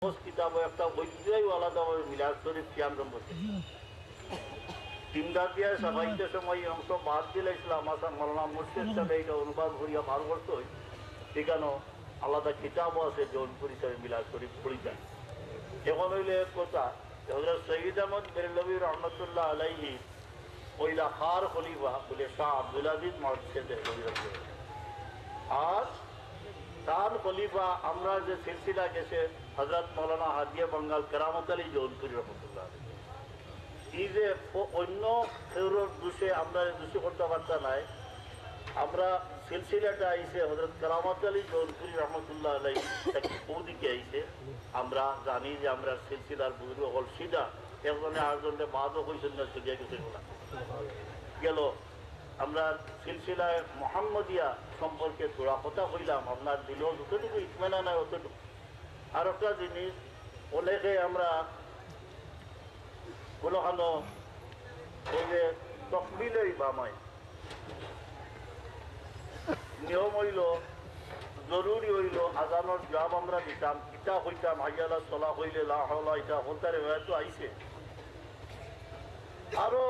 কিতাব একটা বৈদ্যই আলাদাভাবে মিলাদ শরীফ কেন্দ্র করছে তিনটা দিয়ে সবাইতে সময় অংশ বাদ দিলে ইসলাম আসাম মাওলানা মুর্শিদ সাহেব এইটা অনুবাদ করিয়া বার করতো সেখানে আলাদা কিতাবও আছে জৌনপুর হিসাবে মিলাদ শরীফ পড়িতেন। এখন হইলে এক কথা হযরত সৈয়দ আহমদ বেরেলভী রহমতুল্লাহ আলাইহি ওইলা খার খলিফা বলে শাহ আব্দুল আজিজ মসজিদ আর তার খলিফা আমরা যে সিলসিলা গেছে হযরত মৌলানা হাদিয়া বাঙ্গাল কেরামত আলী জৌনপুরি রহমতুল্লাহ এই যে অন্য কেউর দোষে আমরা দোষী করতে পারতাম নাই। আমরা সিলসিলাটা আইসে হযরত কেরামত আলী জৌনপুরি রহমতুল্লাহ আলাই ওদিকে আইসে আমরা জানি যে আমরা সিলসিলার বুজুর্গ হল সিধা একজনে আরেকজনে বাদও কইছেন না চলিয়া গেছে গেল। আমরা সিলসিলায় মোহাম্মদিয়া সম্পর্কে তোরা কথা কইলাম, আপনার দিলেও যতটুকু ইতমেনা নাই অতটুকু। আর একটা জিনিস অনেকে আমরা কোনোখানো ওই যে তকবিলেই বামাই নিয়ম হইল জরুরি হইল আজানোর জবাব আমরা দিতাম ইটা হইতাম হাইয়ালা চলা হইলে লা হলা ইটা হলতার রেওয়ায়তো আইছে। আরো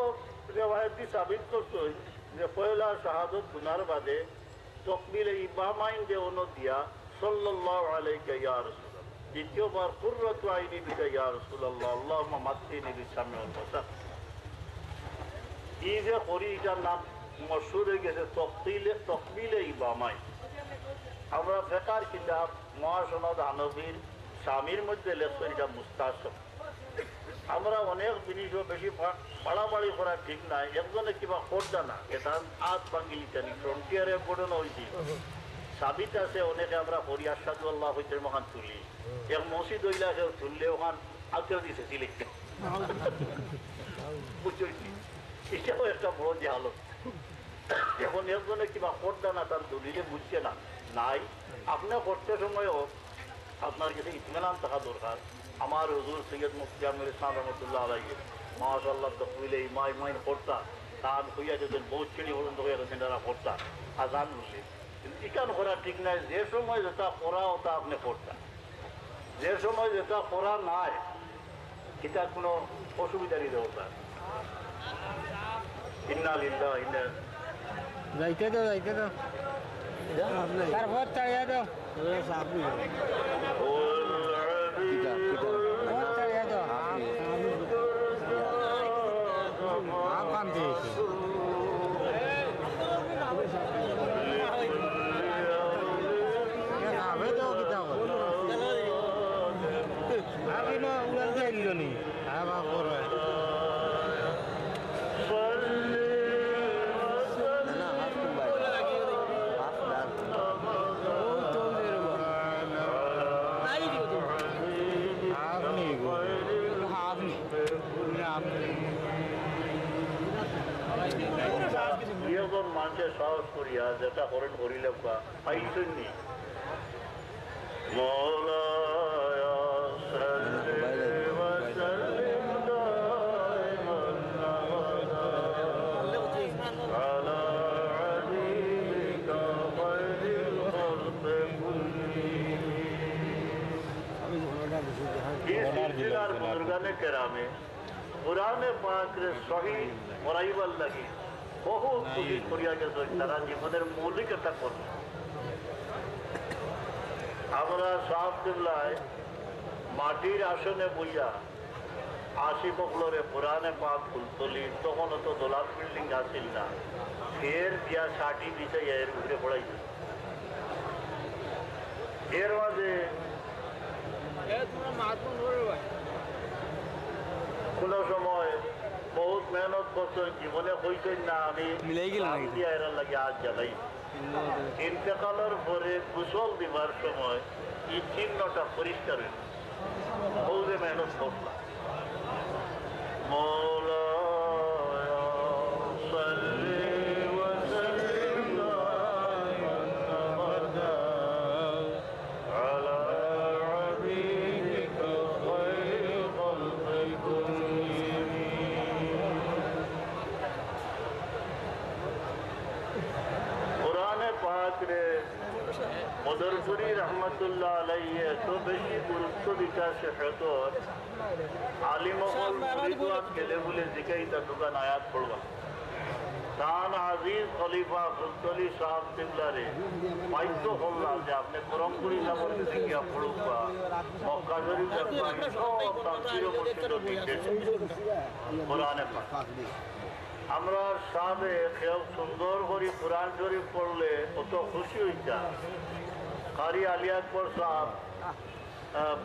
রেওয়ায়তটি সাবিত করতে যে পয়লা শাহাদত গুনার বাদে তকবিলে ইমামাইন যে অনু দিয়া সাল্লাল্লাহু আলাইকা ইয়া রাসূলুল্লাহ, দ্বিতীয়বার কুররাতু আইনি বিকা ইয়া রাসূলুল্লাহ আল্লাহুম্মা মাত্তিনি বিসামিল বাসার। এই যে করি এটার নাম মশহুর হয়ে গেছে তকবিলে ইমামাইন। আমরা ফিকহের কিতাব মহাসনদ হানফির স্বামীর মধ্যে লেখছে এটা মুস্তাহসাব। আমরা অনেক জিনিসও বেশি বাড়াবাড়ি করা ঠিক নাই। একজনে কিবা করতে না এটা হাত ভাঙিলি জানি ফ্রন্টিয়ারে পড়ানো হয়েছি সাবিত আছে অনেকে আমরা করি আশহাদু আল্লাহ হইতে মহান তুলি এক মসজিদ হইলা কেউ তুললে ওখান আউতেও দিছে সিলেক্ট বুঝছি এটাও একটা বড় জাহালত। এখন একজনে কিবা করতে না তার দলিলে বুঝছে না নাই। আপনার করতে সময়ও আপনার কাছে ইতমিনান থাকা দরকার। আমার হুজুর সৈয়দ মুফতি আমির ইসলাম রহমতুল্লাহ আলাইহি মাশাআল্লাহ তকবিলে ইমাইন করতা তার হইয়া যেতেন বহুত ছিঁড়ি পর্যন্ত হইয়া গেছেন তারা করতা আজান বললে। কিন্তু ইকান করা ঠিক নাই। যে সময় যেটা করা ওটা আপনি করতা, যে সময় যেটা করা নাই এটা কোনো অসুবিধা নিতে হতা। ইন্না লিল্লাহ ইন্না যাইতে দাও তারপর চাইয়া দাও মানুষের সাহস করিয়া যেটা করেন করিলে পাইছেন নি বুজুর্গানে কেরামে কুরআনে পাকের সহি পড়াইবার লাগি বহু কোশিশ করিয়া গেছে তারা জীবনের মৌলিক একটা করবে। আমরা সাহাবতুল্লাহ মাটির আসনে বইয়া 80 বছরে পুরানে পাক ফুলতলি তখন তো দোলার বিল্ডিং আসিল না ফের দিয়া 60 দিছে এর উপরে পড়াইছে। এর মাঝে কোনো সময় বহুত মেহনত করছেন জীবনে হইতেন না আমি এরা লাগে আজ জ্বালাই। ইন্তেকালের পরে কুশল দিবার সময় এই চিহ্নটা পরিষ্কার হইল বহু যে মেহনত করলাম। মদর জৌনপুরি রহমতুল্লাহ আলাইহি এত বেশি গুরুত্ব দিতা শেখত আলিমহল মুরিদাত গেলে বলে জিকাইতা দোকান আয়াত পড়বা তান আজিজ খলিফা ফুলতলি সাহেব কিবলারে বাধ্য করলাম যে আপনি করমপুরি নামের দিকে পড়ুবা মক্কা শরীফ দেখবা সব তাফসীর ও মুফসির নির্দেশ কোরআনে পাক আমরা সাবে কেউ সুন্দর করে কোরআন শরীফ পড়লে কত খুশি হইতা কারি আলী আকবর সাহেব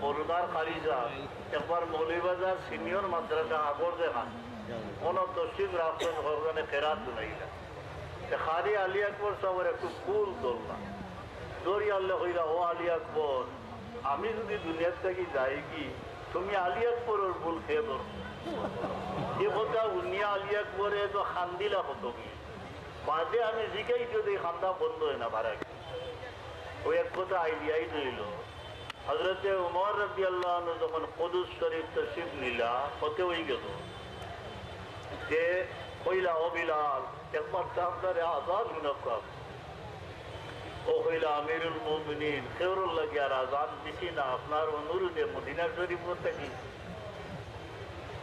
বরুদার কারি সাহেব একবার মৌলিবাজার সিনিয়র মাদ্রাসা আগর দেখান কোন তসিক রাষ্ট্র সরকারে ফেরাত দুনাইলা খারি আলী আকবর সাহেবের একটু ফুল ধরলাম দৌড়ি আল্লাহ হইলা ও আলী আকবর আমি যদি দুনিয়ার থেকে যাই কি তুমি আলী আকবরের ভুল খেয়ে ধর এ কথা উনিয়া আলী আকবরে তো খান্দিলা হতো কি বাদে আমি জিগাই যদি খান্দা বন্ধ হয় না ভাড়া ওই এক কথা আইডিয়াই রইল হজরতে উমর রাদিয়াল্লাহু আনহু যখন কুদুস শরীফ তশরিফ নিলা হতে হয়ে গেল যে কইলা ও বিলাল একবার আপনার আজাদ মুনাফা ও কইলা আমিরুল মুমিনিন খেউরুল লাগে আর আজাদ দিছি না আপনার অনুরোধে মদিনা শরীফ থাকি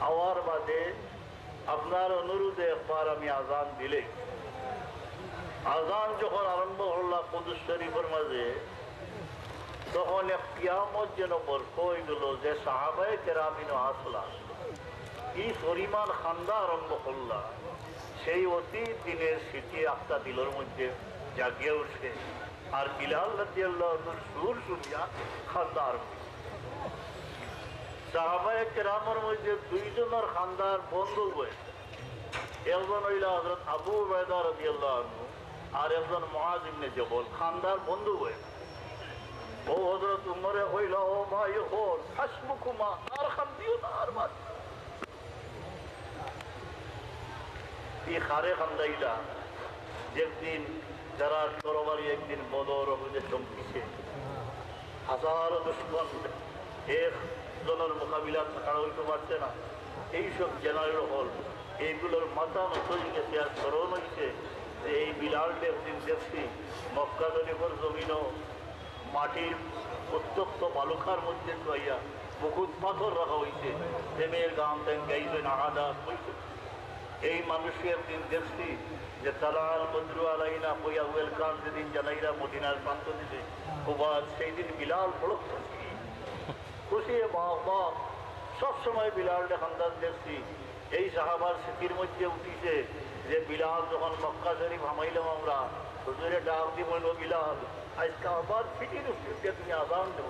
আওয়ার বাদে আপনার অনুরোধে একবার আমি আজান দিলে আজান যখন আরম্ভ হল কুদুস শরীফের মাঝে তখন এক কিয়ামত যেন বর্ষ হয়ে গেল যে সাহাবায়ে কেরামিন আসলা এই পরিমাণ খান্দা আরম্ভ করলা সেই অতীত দিনের স্মৃতি একটা দিলের মধ্যে জাগিয়ে উঠে আর বিলাল রাদিয়াল্লাহু আনহুর সুর শুনিয়া খান্দা আরম্ভ সাহাবায়ে কেরামের মধ্যে দুইজনের খান্দার বন্ধু হয়েছে একজন হইল হযরত আবু উবাইদা রাদিয়াল্লাহু আনহু আর একজন মুআয ইবনে জবল খান্দার বন্ধু হয়েছে ও হযরত উমরে হইল ও ভাই হল হাসমুকুমা আর খান্দিও না আর বাদ এই খারে খান্দাইলা একদিন যারা তরবারি একদিন বদর হইলে চমকিছে হাজারো দুশমন একজনের মোকাবিলা ছাড়া হইতে পারছে না এইসব জেনারেল হল এইগুলোর মাথা নত হয়ে গেছে আর স্মরণ হয়েছে যে এই বিলালটা একদিন দেখছি মক্কা শরীফের জমিনও মাটির প্রত্যক্ষ বালুকার মধ্যে পাইয়া বহুত পাথর রাখা হয়েছে প্রেমের গান তেন গাইবে নাহাদা হয়েছে এই মানুষকে একদিন দেখছি যে তালাল বদরু আলাইনা কইয়া ওয়েলকাম যেদিন জানাইরা মদিনার প্রান্ত দিতে খুবাদ সেই দিন বিলাল বড় খুশি বা সবসময় বিলালটা খানদান দেখছি এই সাহাবার স্মৃতির মধ্যে উঠিছে যে বিলাল যখন মক্কা শরীফ হামাইলাম আমরা হুজুরে ডাক দি বলল বিলাল আজকে আবার ফিটির উঠছে তুমি আজান দেব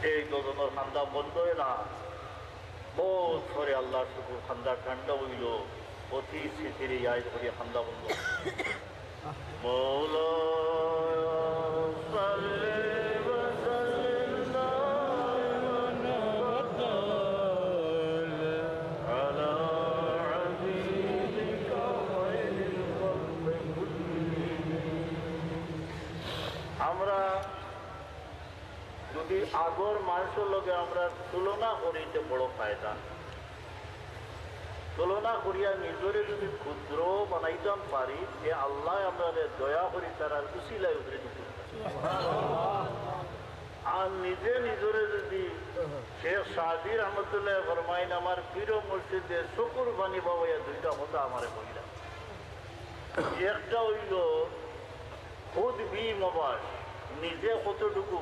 এই দুজনের খান্দা বন্ধ হয় না বহুত করে আল্লাহ শুকুর খান্দা ঠান্ডা হইল অতি স্মৃতির এই আয় ধরে খান্দা বন্ধ মৌলা আমরা যদি আগর মানুষের লগে আমরা তুলনা করিতে বড় ফায়দা তুলনা করিয়া নিজরে যদি ক্ষুদ্র বানাইতাম পারি যে আল্লাহ আমাদের দয়া করি তারা উসিলায় উঠে দিতে আর নিজে নিজরে যদি শেখ সাদি রহমতুল্লাহ ফরমাইন আমার পীর মসজিদে শুকুর বানি বাবাইয়া দুইটা কথা আমার কইলা একটা হইল খুদ বি মবাস নিজে কতটুকু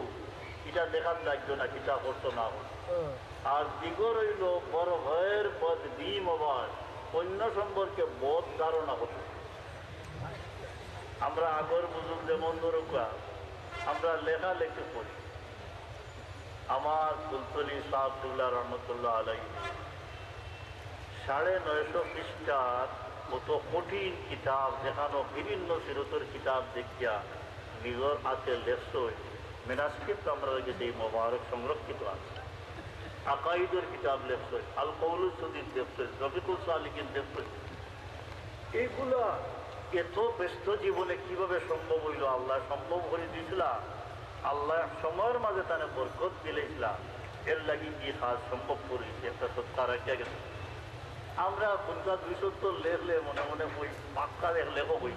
এটা দেখার লাগতো না কিতা করতো না আর দিগর হইল বড় ভয়ের পদ বি মবাস অন্য সম্পর্কে বোধ ধারণা হতো আমরা আগর বুঝুক যেমন ধরুকা আমরা লেখালেখি করি আমার ফুলতলি সাহাবুল্লাহ রহমতুল্লাহ আলাই 950 পৃষ্ঠার কত কঠিন কিতাব যেখানে বিভিন্ন সিরতের কিতাব দেখিয়া নিজর হাতে লেখছই মেনাস্ক্রিপ্ট আমরা গেছে এই মোবারক সংরক্ষিত আছে আকাইদের কিতাব লেখছই আল কৌলুল সদিদ লেখছই রফিকুল সালিকিন লেখছই এইগুলা এত ব্যস্ত জীবনে কিভাবে সম্ভব হইল আল্লাহ সম্ভব করে দিয়েছিলা আল্লাহ সময়ের মাঝে তানে বরকত দিলেছিলা এর লাগি কি কাজ সম্ভব করেছে একটা সত্তা রাখিয়া গেছে আমরা 50-200 লেখলে মনে মনে বই পাক্কা লেখক হই